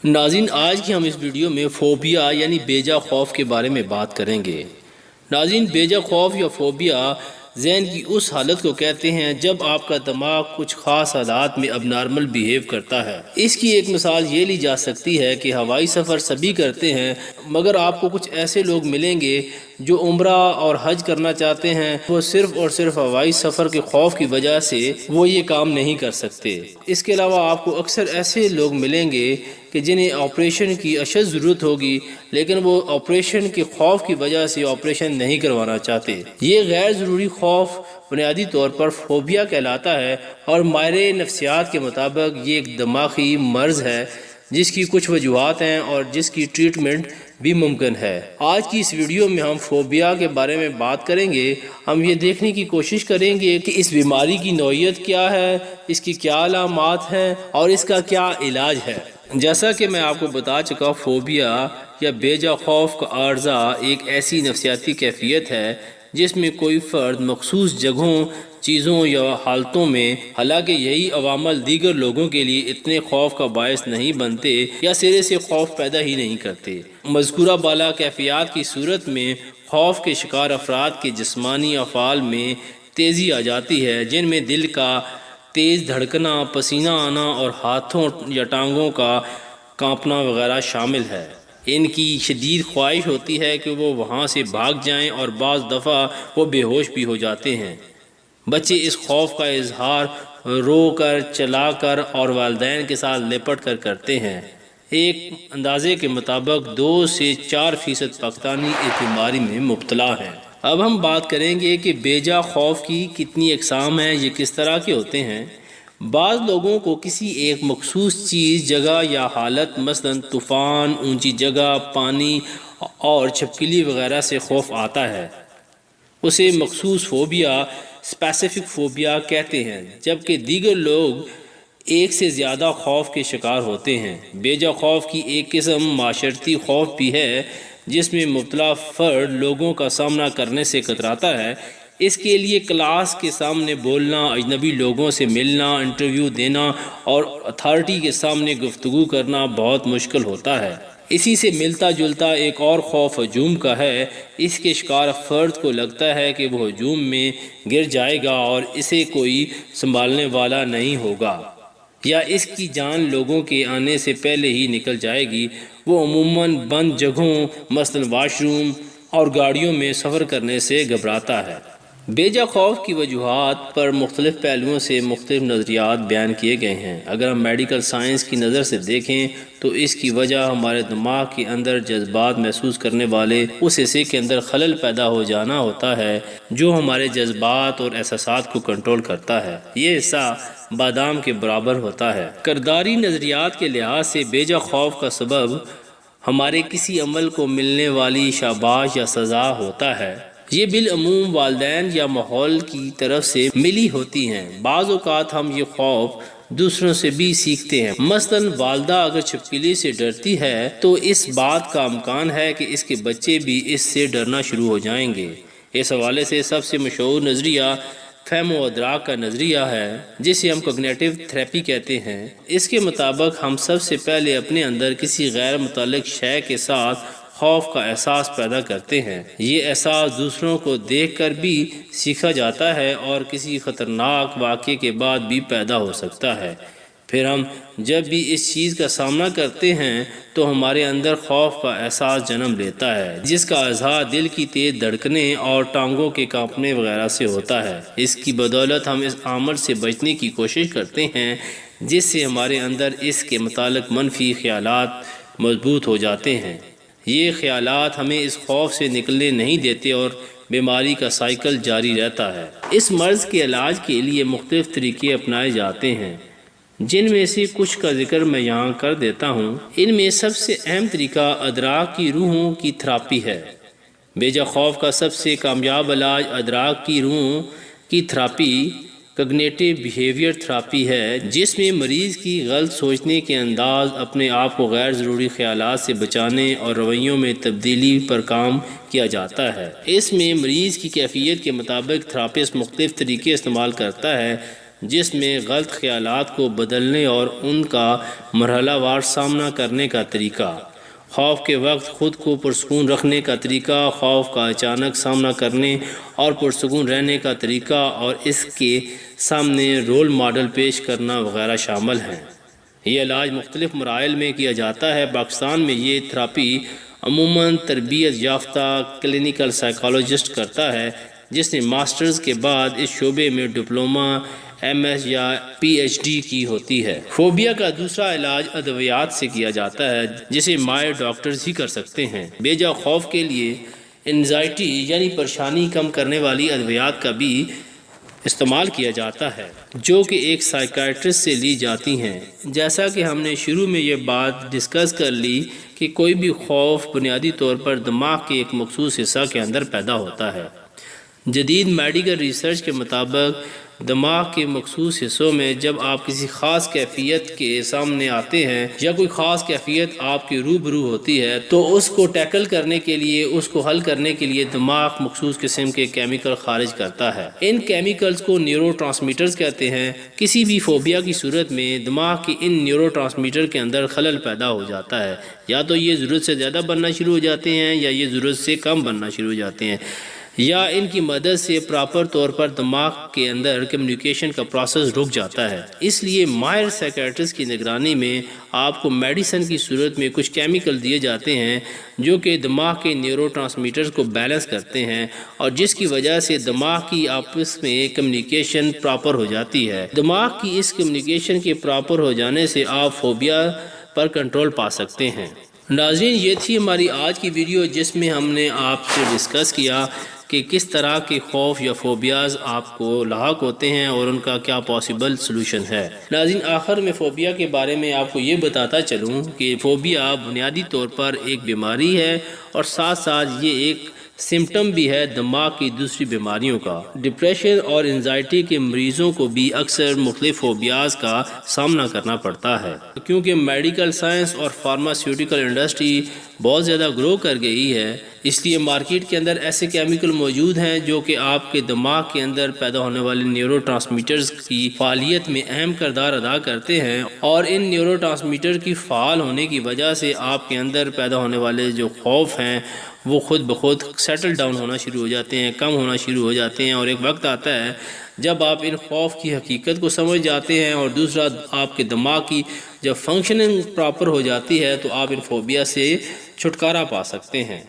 ناظرین، آج کی ہم اس ویڈیو میں فوبیا یعنی بیجا خوف کے بارے میں بات کریں گے۔ ناظرین، بیجا خوف یا فوبیا ذہن کی اس حالت کو کہتے ہیں جب آپ کا دماغ کچھ خاص حالات میں اب نارمل بیہیو کرتا ہے۔ اس کی ایک مثال یہ لی جا سکتی ہے کہ ہوائی سفر سبھی کرتے ہیں، مگر آپ کو کچھ ایسے لوگ ملیں گے جو عمرہ اور حج کرنا چاہتے ہیں، وہ صرف اور صرف ہوائی سفر کے خوف کی وجہ سے وہ یہ کام نہیں کر سکتے۔ اس کے علاوہ آپ کو اکثر ایسے لوگ ملیں گے کہ جنہیں آپریشن کی اشد ضرورت ہوگی، لیکن وہ آپریشن کے خوف کی وجہ سے آپریشن نہیں کروانا چاہتے۔ یہ غیر ضروری خوف بنیادی طور پر فوبیا کہلاتا ہے، اور ماہر نفسیات کے مطابق یہ ایک دماغی مرض ہے جس کی کچھ وجوہات ہیں اور جس کی ٹریٹمنٹ بھی ممکن ہے۔ آج کی اس ویڈیو میں ہم فوبیا کے بارے میں بات کریں گے۔ ہم یہ دیکھنے کی کوشش کریں گے کہ اس بیماری کی نوعیت کیا ہے، اس کی کیا علامات ہیں اور اس کا کیا علاج ہے۔ جیسا کہ میں آپ کو بتا چکا، فوبیا یا بیجا خوف کا عارضہ ایک ایسی نفسیاتی کیفیت ہے جس میں کوئی فرد مخصوص جگہوں، چیزوں یا حالتوں میں، حالانکہ یہی عوامل دیگر لوگوں کے لیے اتنے خوف کا باعث نہیں بنتے یا سرے سے خوف پیدا ہی نہیں کرتے۔ مذکورہ بالا کیفیات کی صورت میں خوف کے شکار افراد کے جسمانی افعال میں تیزی آ جاتی ہے، جن میں دل کا تیز دھڑکنا، پسینہ آنا اور ہاتھوں یا ٹانگوں کا کانپنا وغیرہ شامل ہے۔ ان کی شدید خواہش ہوتی ہے کہ وہ وہاں سے بھاگ جائیں اور بعض دفعہ وہ بے ہوش بھی ہو جاتے ہیں۔ بچے اس خوف کا اظہار رو کر، چلا کر اور والدین کے ساتھ لپٹ کر کرتے ہیں۔ ایک اندازے کے مطابق 2 سے 4% پاکستانی اس بیماری میں مبتلا ہیں۔ اب ہم بات کریں گے کہ بیجا خوف کی کتنی اقسام ہیں، یہ کس طرح کے ہوتے ہیں۔ بعض لوگوں کو کسی ایک مخصوص چیز، جگہ یا حالت، مثلا طوفان، اونچی جگہ، پانی اور چھپکلی وغیرہ سے خوف آتا ہے۔ اسے مخصوص فوبیا، اسپیسیفک فوبیا کہتے ہیں، جبکہ دیگر لوگ ایک سے زیادہ خوف کے شکار ہوتے ہیں۔ بیجا خوف کی ایک قسم معاشرتی خوف بھی ہے، جس میں مبتلا فرد لوگوں کا سامنا کرنے سے کتراتا ہے۔ اس کے لیے کلاس کے سامنے بولنا، اجنبی لوگوں سے ملنا، انٹرویو دینا اور اتھارٹی کے سامنے گفتگو کرنا بہت مشکل ہوتا ہے۔ اسی سے ملتا جلتا ایک اور خوف ہجوم کا ہے۔ اس کے شکار فرد کو لگتا ہے کہ وہ ہجوم میں گر جائے گا اور اسے کوئی سنبھالنے والا نہیں ہوگا، یا اس کی جان لوگوں کے آنے سے پہلے ہی نکل جائے گی۔ وہ عموماً بند جگہوں، مثلا واش روم اور گاڑیوں میں سفر کرنے سے گھبراتا ہے۔ بیجا خوف کی وجوہات پر مختلف پہلوؤں سے مختلف نظریات بیان کیے گئے ہیں۔ اگر ہم میڈیکل سائنس کی نظر سے دیکھیں تو اس کی وجہ ہمارے دماغ کے اندر جذبات محسوس کرنے والے اس حصے کے اندر خلل پیدا ہو جانا ہوتا ہے جو ہمارے جذبات اور احساسات کو کنٹرول کرتا ہے۔ یہ حصہ بادام کے برابر ہوتا ہے۔ کرداری نظریات کے لحاظ سے بیجا خوف کا سبب ہمارے کسی عمل کو ملنے والی شاباش یا سزا ہوتا ہے۔ یہ بالعموم والدین یا ماحول کی طرف سے ملی ہوتی ہیں۔ بعض اوقات ہم یہ خوف دوسروں سے بھی سیکھتے ہیں۔ مثلا والدہ اگر چھپکلی سے ڈرتی ہے تو اس بات کا امکان ہے کہ اس کے بچے بھی اس سے ڈرنا شروع ہو جائیں گے۔ اس حوالے سے سب سے مشہور نظریہ فہم و ادراک کا نظریہ ہے، جسے ہم کوگنیٹو تھراپی کہتے ہیں۔ اس کے مطابق ہم سب سے پہلے اپنے اندر کسی غیر متعلق شے کے ساتھ خوف کا احساس پیدا کرتے ہیں۔ یہ احساس دوسروں کو دیکھ کر بھی سیکھا جاتا ہے اور کسی خطرناک واقعے کے بعد بھی پیدا ہو سکتا ہے۔ پھر ہم جب بھی اس چیز کا سامنا کرتے ہیں تو ہمارے اندر خوف کا احساس جنم لیتا ہے، جس کا اظہار دل کی تیز دھڑکنیں اور ٹانگوں کے کانپنے وغیرہ سے ہوتا ہے۔ اس کی بدولت ہم اس عمل سے بچنے کی کوشش کرتے ہیں جس سے ہمارے اندر اس کے متعلق منفی خیالات مضبوط ہو جاتے ہیں۔ یہ خیالات ہمیں اس خوف سے نکلنے نہیں دیتے اور بیماری کا سائیکل جاری رہتا ہے۔ اس مرض کے علاج کے لیے مختلف طریقے اپنائے جاتے ہیں، جن میں سے کچھ کا ذکر میں یہاں کر دیتا ہوں۔ ان میں سب سے اہم طریقہ ادراک کی روحوں کی تھراپی ہے۔ بیجا خوف کا سب سے کامیاب علاج ادراک کی روحوں کی تھراپی، کوگنیٹو بیہیویئر تھراپی ہے، جس میں مریض کی غلط سوچنے کے انداز، اپنے آپ کو غیر ضروری خیالات سے بچانے اور رویوں میں تبدیلی پر کام کیا جاتا ہے۔ اس میں مریض کی کیفیت کے مطابق تھراپسٹ مختلف طریقے استعمال کرتا ہے جس میں غلط خیالات کو بدلنے اور ان کا مرحلہ وار سامنا کرنے کا طریقہ، خوف کے وقت خود کو پرسکون رکھنے کا طریقہ، خوف کا اچانک سامنا کرنے اور پرسکون رہنے کا طریقہ اور اس کے سامنے رول ماڈل پیش کرنا وغیرہ شامل ہیں۔ یہ علاج مختلف مراحل میں کیا جاتا ہے۔ پاکستان میں یہ تھراپی عموماً تربیت یافتہ کلینیکل سائیکالوجسٹ کرتا ہے جس نے ماسٹرز کے بعد اس شعبے میں ڈپلومہ، MS یا PhD کی ہوتی ہے۔ فوبیا کا دوسرا علاج ادویات سے کیا جاتا ہے جسے ماہر ڈاکٹرز ہی کر سکتے ہیں۔ بے جا خوف کے لیے انزائٹی یعنی پریشانی کم کرنے والی ادویات کا بھی استعمال کیا جاتا ہے جو کہ ایک سائیکائٹرسٹ سے لی جاتی ہیں۔ جیسا کہ ہم نے شروع میں یہ بات ڈسکس کر لی کہ کوئی بھی خوف بنیادی طور پر دماغ کے ایک مخصوص حصہ کے اندر پیدا ہوتا ہے۔ جدید میڈیکل ریسرچ کے مطابق دماغ کے مخصوص حصوں میں جب آپ کسی خاص کیفیت کے سامنے آتے ہیں یا کوئی خاص کیفیت آپ کے روبرو ہوتی ہے تو اس کو ٹیکل کرنے کے لیے، اس کو حل کرنے کے لیے دماغ مخصوص قسم کے کیمیکل خارج کرتا ہے۔ ان کیمیکلز کو نیورو ٹرانسمیٹرز کہتے ہیں۔ کسی بھی فوبیا کی صورت میں دماغ کی ان نیورو ٹرانسمیٹر کے اندر خلل پیدا ہو جاتا ہے، یا تو یہ ضرورت سے زیادہ بننا شروع ہو جاتے ہیں یا یہ ضرورت سے کم بننا شروع ہو جاتے ہیں، یا ان کی مدد سے پراپر طور پر دماغ کے اندر کمیونیکیشن کا پروسیس رک جاتا ہے۔ اس لیے ماہر سائیکیٹرسٹ کی نگرانی میں آپ کو میڈیسن کی صورت میں کچھ کیمیکل دیے جاتے ہیں جو کہ دماغ کے نیورو ٹرانسمیٹرز کو بیلنس کرتے ہیں اور جس کی وجہ سے دماغ کی آپس میں کمیونیکیشن پراپر ہو جاتی ہے۔ دماغ کی اس کمیونیکیشن کے پراپر ہو جانے سے آپ فوبیا پر کنٹرول پا سکتے ہیں۔ ناظرین، یہ تھی ہماری آج کی ویڈیو جس میں ہم نے آپ سے ڈسکس کیا کہ کس طرح کے خوف یا فوبیاز آپ کو لاحق ہوتے ہیں اور ان کا کیا پاسبل سلوشن ہے۔ ناظرین، آخر میں فوبیا کے بارے میں آپ کو یہ بتاتا چلوں کہ فوبیا بنیادی طور پر ایک بیماری ہے اور ساتھ ساتھ یہ ایک سمٹم بھی ہے دماغ کی دوسری بیماریوں کا۔ ڈپریشن اور انزائٹی کے مریضوں کو بھی اکثر مختلف فوبیاز کا سامنا کرنا پڑتا ہے۔ کیونکہ میڈیکل سائنس اور فارماسیوٹیکل انڈسٹری بہت زیادہ گرو کر گئی ہے، اس لیے مارکیٹ کے اندر ایسے کیمیکل موجود ہیں جو کہ آپ کے دماغ کے اندر پیدا ہونے والے نیورو ٹرانسمیٹرز کی فعالیت میں اہم کردار ادا کرتے ہیں، اور ان نیورو ٹرانسمیٹر کی فعال ہونے کی وجہ سے آپ کے اندر پیدا ہونے والے جو خوف ہیں وہ خود بخود سیٹل ڈاؤن ہونا شروع ہو جاتے ہیں، کم ہونا شروع ہو جاتے ہیں، اور ایک وقت آتا ہے جب آپ ان خوف کی حقیقت کو سمجھ جاتے ہیں اور دوسرا آپ کے دماغ کی جب فنکشننگ پراپر ہو جاتی ہے تو آپ ان فوبیا سے چھٹکارا پا سکتے ہیں۔